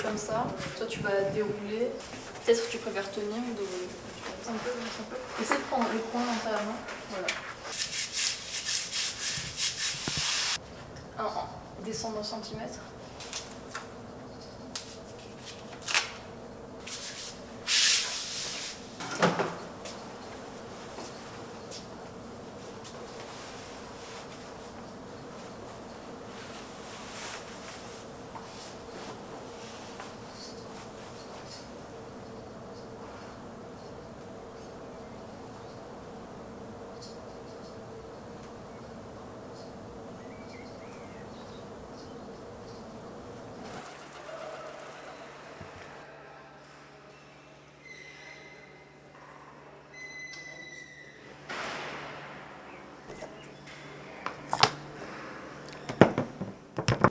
comme ça. Toi, tu vas dérouler. Peut-être que tu préfères tenir ou dérouler. Un peu, un peu. Essaye de prendre le coin dans ta main. Voilà. Descendre en centimètres.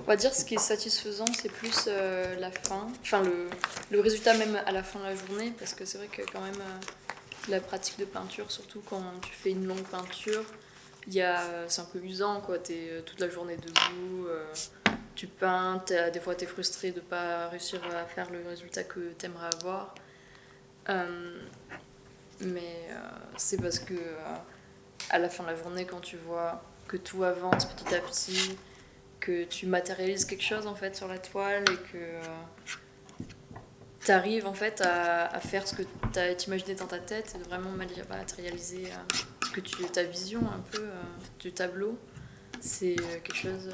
On va dire ce qui est satisfaisant, c'est plus la fin, enfin le résultat même à la fin de la journée, parce que c'est vrai que quand même la pratique de peinture, surtout quand tu fais une longue peinture, c'est un peu usant quoi, t'es toute la journée debout, tu peins, des fois t'es frustré de pas réussir à faire le résultat que t'aimerais avoir, mais c'est parce que à la fin de la journée, quand tu vois que tout avance petit à petit, que tu matérialises quelque chose en fait sur la toile et que tu arrives en fait à faire ce que tu as imaginé dans ta tête et de vraiment matérialiser ta vision un peu du tableau, c'est quelque chose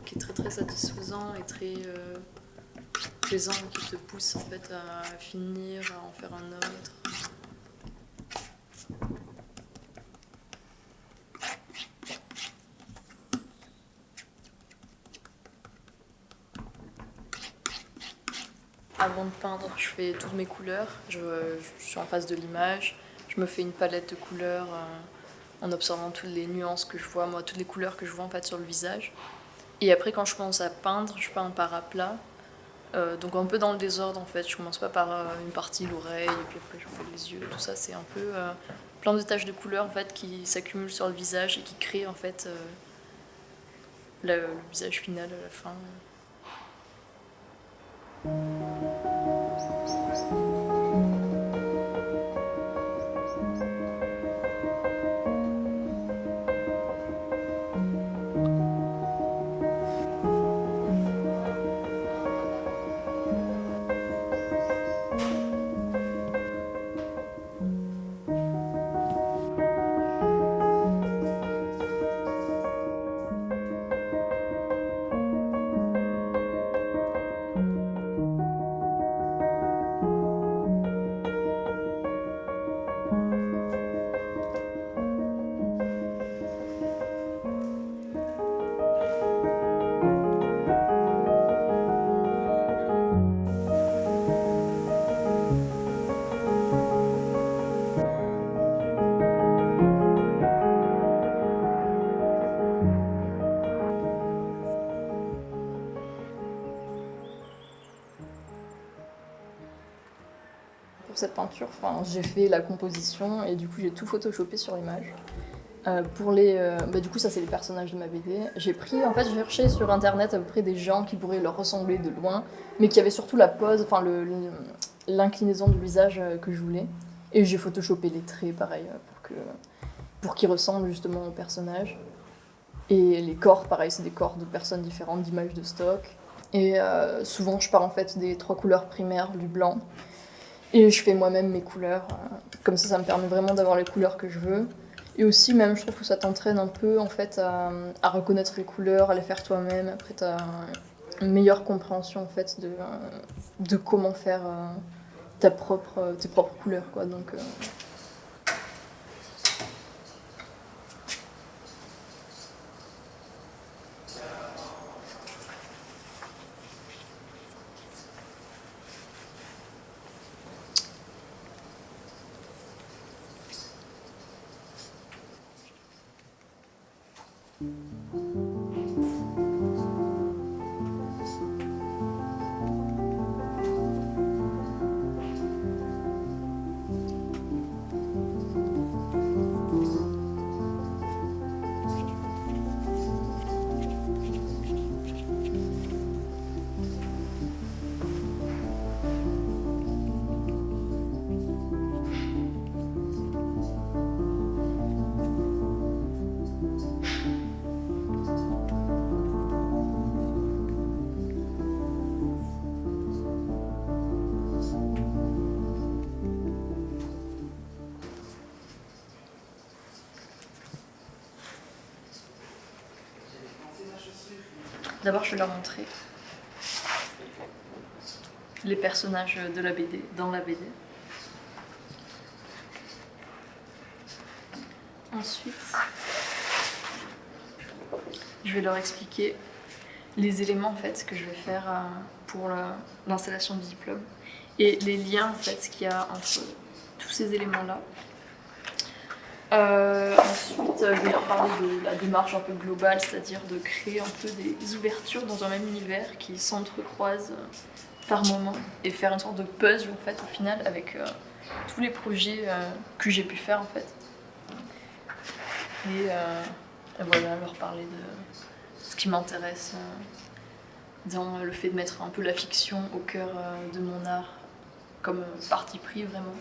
qui est très très satisfaisant et très plaisant, qui te pousse en fait à finir, à en faire un autre. Avant de peindre, je fais toutes mes couleurs, je suis en face de l'image, je me fais une palette de couleurs en observant toutes les nuances que je vois, moi, toutes les couleurs que je vois en fait sur le visage. Et après, quand je commence à peindre, je peins par à plat, donc un peu dans le désordre en fait. Je commence pas par une partie, l'oreille, et puis après je fais les yeux, tout ça, c'est un peu plein de taches de couleurs en fait qui s'accumulent sur le visage et qui créent en fait le visage final à la fin. Pour cette peinture, j'ai fait la composition et du coup j'ai tout photoshopé sur l'image. Du coup ça c'est les personnages de ma BD. J'ai cherché sur internet à peu près des gens qui pourraient leur ressembler de loin, mais qui avaient surtout la pose, l'inclinaison du visage que je voulais. Et j'ai photoshopé les traits pareil pour qu'ils ressemblent justement aux personnages. Et les corps, pareil, c'est des corps de personnes différentes, d'images de stock. Et souvent je pars en fait des 3 couleurs primaires, du blanc. Et je fais moi-même mes couleurs. Comme ça me permet vraiment d'avoir les couleurs que je veux. Et aussi, même, je trouve que ça t'entraîne un peu en fait, à reconnaître les couleurs, à les faire toi-même. Après, tu as une meilleure compréhension en fait, de comment faire tes propres couleurs. Quoi. Donc, D'abord, je vais leur montrer les personnages de la BD, dans la BD. Ensuite, je vais leur expliquer les éléments en fait que je vais faire pour l'installation du diplôme et les liens en fait qu'il y a entre tous ces éléments-là. Ensuite, je vais leur parler de la démarche un peu globale, c'est-à-dire de créer un peu des ouvertures dans un même univers qui s'entrecroisent par moments et faire une sorte de puzzle en fait au final avec tous les projets que j'ai pu faire en fait. Et voilà, leur parler de ce qui m'intéresse dans le fait de mettre un peu la fiction au cœur de mon art comme parti pris vraiment.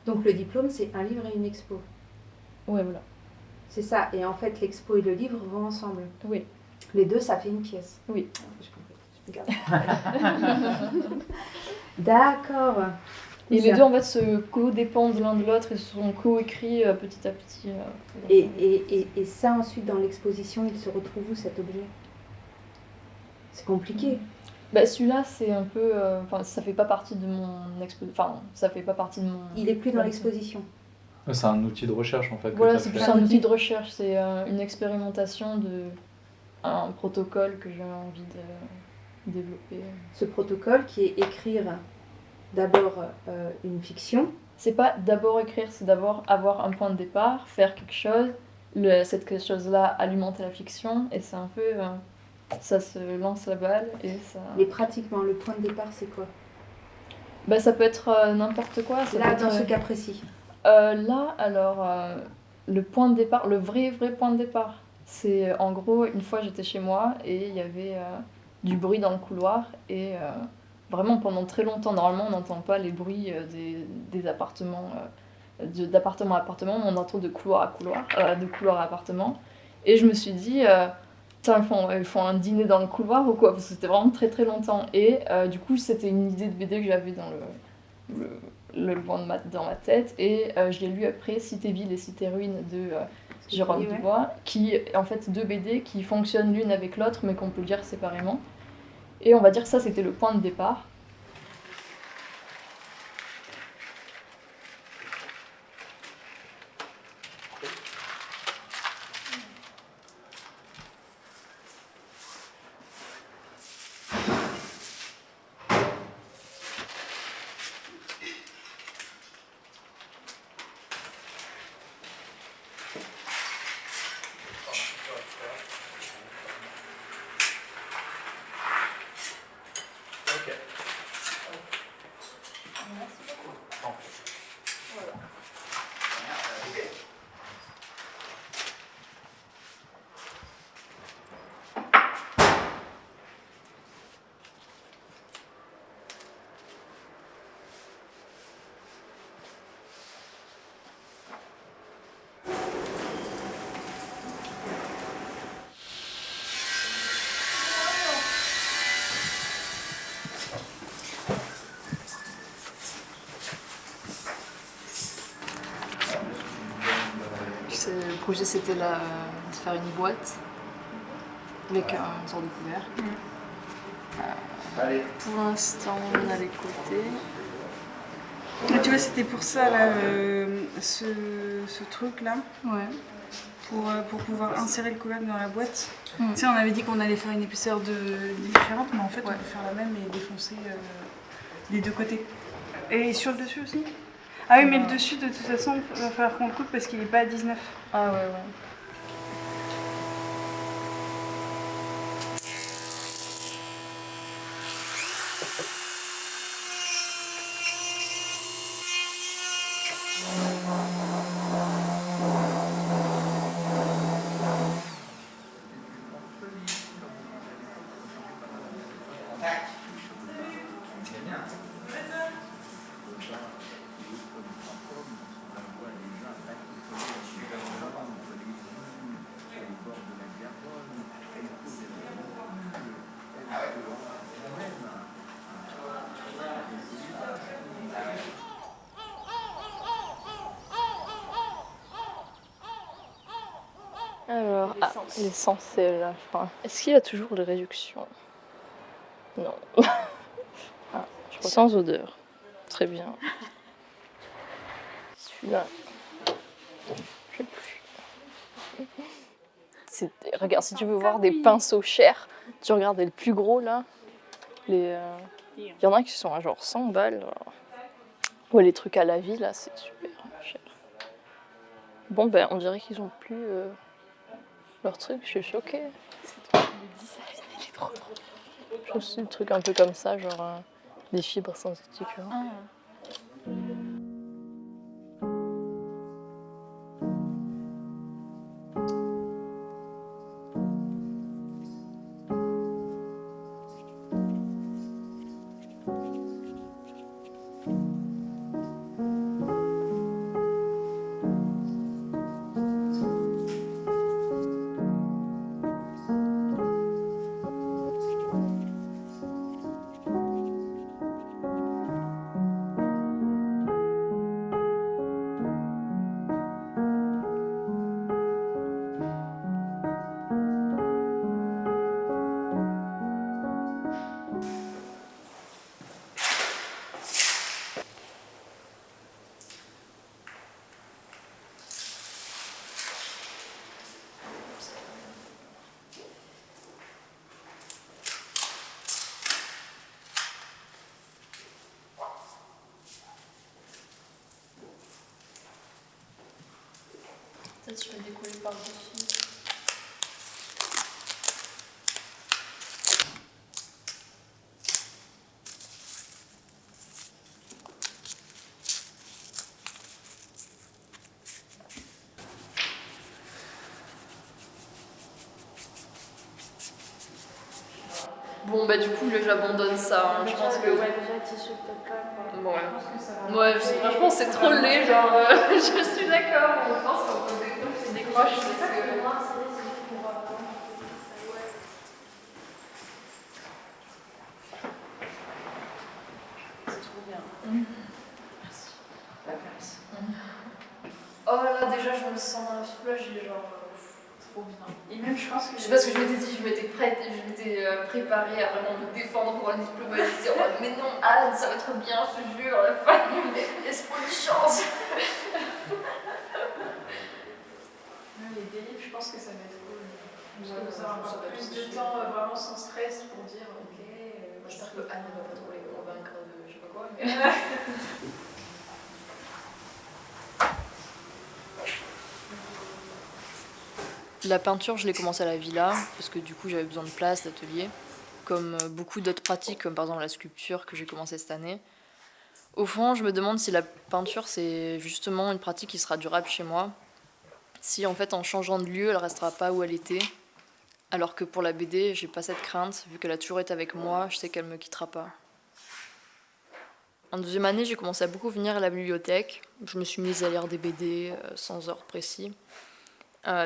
Donc le diplôme, c'est un livre et une expo. Ouais, voilà. C'est ça. Et en fait, l'expo et le livre vont ensemble. Oui. Les deux, ça fait une pièce. Oui. Je comprends. Je regarde. D'accord. Et les deux, en fait, se co-dépendent l'un de l'autre et se sont co-écrits petit à petit. Et ça, ensuite, dans l'exposition, il se retrouve où, cet objet? C'est compliqué. Bah, celui-là, c'est un peu... ça fait pas partie de mon ça fait pas partie de mon... Il est plus dans l'exposition. C'est un outil de recherche en fait. Voilà, c'est plus un outil de recherche, c'est une expérimentation un protocole que j'ai envie de développer. Ce protocole qui est écrire d'abord une fiction. C'est pas d'abord écrire, c'est d'abord avoir un point de départ, faire quelque chose, cette quelque chose-là alimenter la fiction, et c'est un peu... ça se lance la balle et ça... Mais pratiquement, le point de départ, c'est quoi? Bah, ça peut être n'importe quoi. Ça là, peut dans être, ce cas précis. Là, alors, le point de départ, le vrai point de départ, c'est en gros, une fois j'étais chez moi et il y avait du bruit dans le couloir et vraiment pendant très longtemps, normalement on n'entend pas les bruits des appartements, d'appartement à appartement, mais on entend de couloir à couloir, de couloir à appartement. Et je me suis dit, putain, ils font un dîner dans le couloir ou quoi? Parce que c'était vraiment très très longtemps. Et du coup, c'était une idée de BD que j'avais dans dans ma tête, et je l'ai lu après, Cité-Ville et Cité-Ruine de Jérôme Dubois, qui est en fait deux BD qui fonctionnent l'une avec l'autre mais qu'on peut lire séparément. Et on va dire que ça c'était le point de départ. Le projet c'était de faire une boîte avec une sorte de couvert. Pour l'instant on a les côtés. Et tu vois, c'était pour ça là, ce truc là. Ouais. Pour pouvoir insérer le couvercle dans la boîte. Tu sais, on avait dit qu'on allait faire une épaisseur différente, mais en fait on peut faire la même et défoncer les deux côtés. Et sur le dessus aussi? Ah oui, mais le dessus, de toute façon, il va falloir qu'on le coupe parce qu'il n'est pas à 19. Ah ouais. l'essentiel, enfin. Est-ce qu'il y a toujours les réductions? Non. Sans odeur. Très bien. Celui-là. Je sais plus. Regarde, si tu veux voir des pinceaux chers, tu regardes le plus gros là. Il y en a qui sont à genre 100 balles. Ouais, les trucs à la vie là, c'est super cher. Bon, ben, on dirait qu'ils ont plus leur truc, je suis choquée. Le design, il est trop drôle. Je trouve aussi des trucs un peu comme ça, genre des fibres synthétiques. Hein. Peut-être je peux décoller par-dessus. Bon, bah du coup, j'abandonne ça. Hein. Je pense que. Ouais, déjà, t-shirt pas. Ouais. Je pense que ça va. Ouais, franchement, c'est trop laid. Genre, je suis d'accord. On pense qu'on peut décrocher parce que. C'est trop bien. Merci. La place. Oh là, déjà, je me sens soulagée. Genre. Trop bien. Et même, je pense que. Je sais pas ce que je m'étais dit, je m'étais préparée à vraiment me défendre pour la diplomatie. En mode, mais non, Anne, ça va être bien, je te jure, la fin, laisse-moi une chance. Les délires, je pense que ça va être cool. Ouais, Ça va avoir plus de temps vraiment sans stress pour dire ok. J'espère que Anne ne va pas trop les convaincre de je sais pas quoi. La peinture, je l'ai commencé à la villa, parce que du coup j'avais besoin de place, d'atelier, comme beaucoup d'autres pratiques, comme par exemple la sculpture que j'ai commencé cette année. Au fond, je me demande si la peinture, c'est justement une pratique qui sera durable chez moi, si en fait en changeant de lieu, elle restera pas où elle était, alors que pour la BD, j'ai pas cette crainte, vu qu'elle a toujours été avec moi, je sais qu'elle me quittera pas. En deuxième année, j'ai commencé à beaucoup venir à la bibliothèque, je me suis mise à lire des BD sans ordre précis.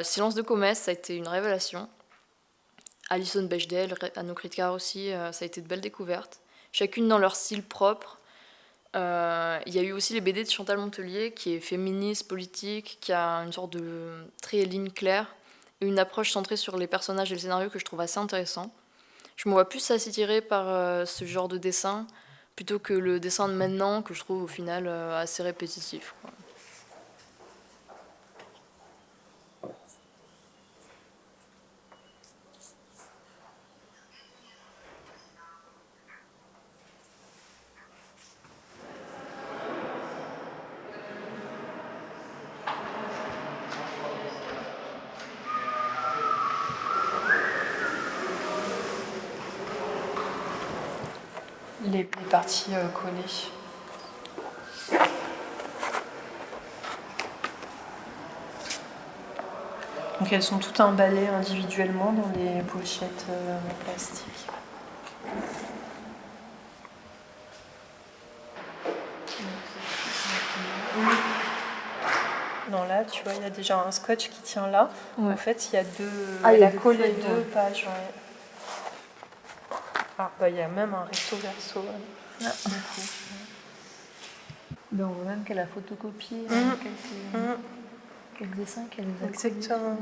Silence de Comès, ça a été une révélation. Alison Bechdel, Anouk Ritker aussi, ça a été de belles découvertes. Chacune dans leur style propre. Il y a eu aussi les BD de Chantal Montelier, qui est féministe, politique, qui a une sorte de trait et ligne claire, et une approche centrée sur les personnages et le scénario que je trouve assez intéressant. Je me vois plus attirée par ce genre de dessin, plutôt que le dessin de maintenant, que je trouve au final assez répétitif. Quoi. Les parties collées. Donc elles sont toutes emballées individuellement dans des pochettes en plastique. Non, là, tu vois, il y a déjà un scotch qui tient là. Ouais. En fait, il y a deux. Ah, il y a collé deux pages. Ouais. Ah, bah, il y a même un recto verso. Du coup. Ben, on voit même qu'elle a photocopié quelques dessins qu'elle a. Exactement.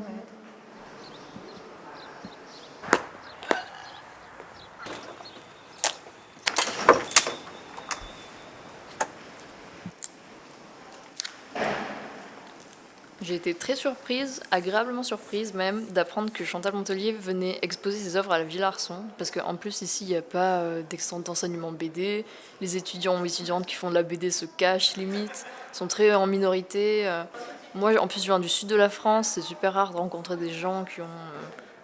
J'ai été très surprise, agréablement surprise même, d'apprendre que Chantal Montelier venait exposer ses œuvres à la Villa Arson. Parce qu'en plus, ici, il n'y a pas d'enseignement BD. Les étudiants ou étudiantes qui font de la BD se cachent, limite, sont très en minorité. Moi, en plus, je viens du sud de la France, c'est super rare de rencontrer des gens qui ont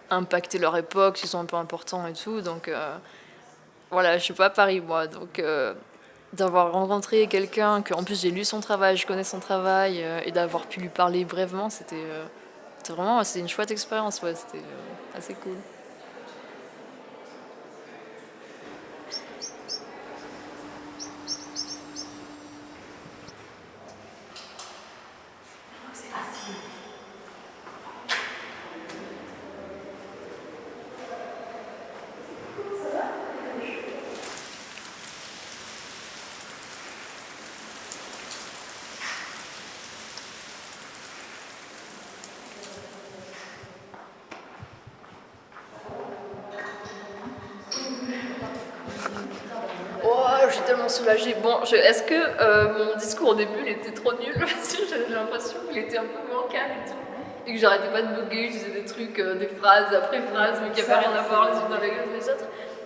impacté leur époque, qui sont un peu importants et tout. Donc, voilà, je suis pas à Paris, moi. Donc, d'avoir rencontré quelqu'un que, en plus, j'ai lu son travail, je connais son travail, et d'avoir pu lui parler brièvement, c'était une chouette expérience, ouais, c'était assez cool. Oh, je suis tellement soulagée. Bon, est-ce que mon discours au début il était trop nul? Parce que j'ai l'impression qu'il était un peu bancal et tout. Et que j'arrêtais pas de bugger, je disais des trucs, des phrases après phrases, mais qui n'avaient rien à voir les unes avec les autres.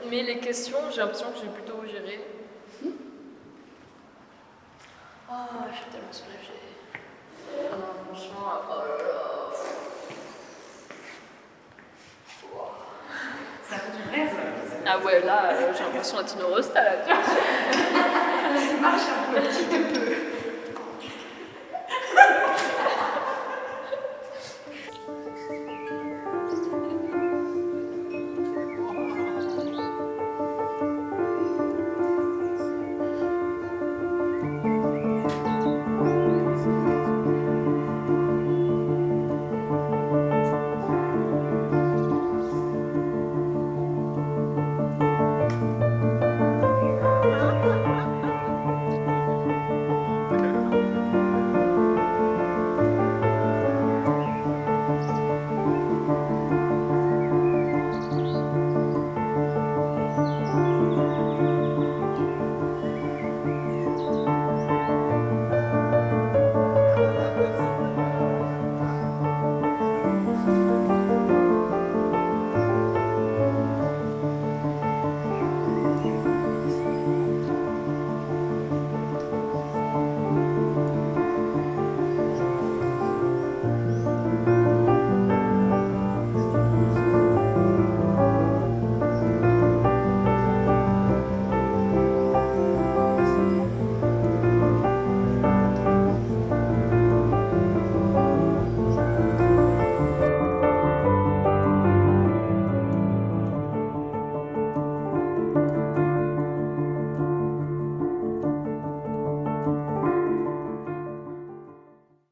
Mais les questions, j'ai l'impression que j'ai plutôt géré. Oh, je suis tellement soulagée. Oh non, franchement, oh là là. Ça fait du rêve. Ah ouais, là, j'ai l'impression d'être une eurostar là. Ça marche un peu, un petit peu.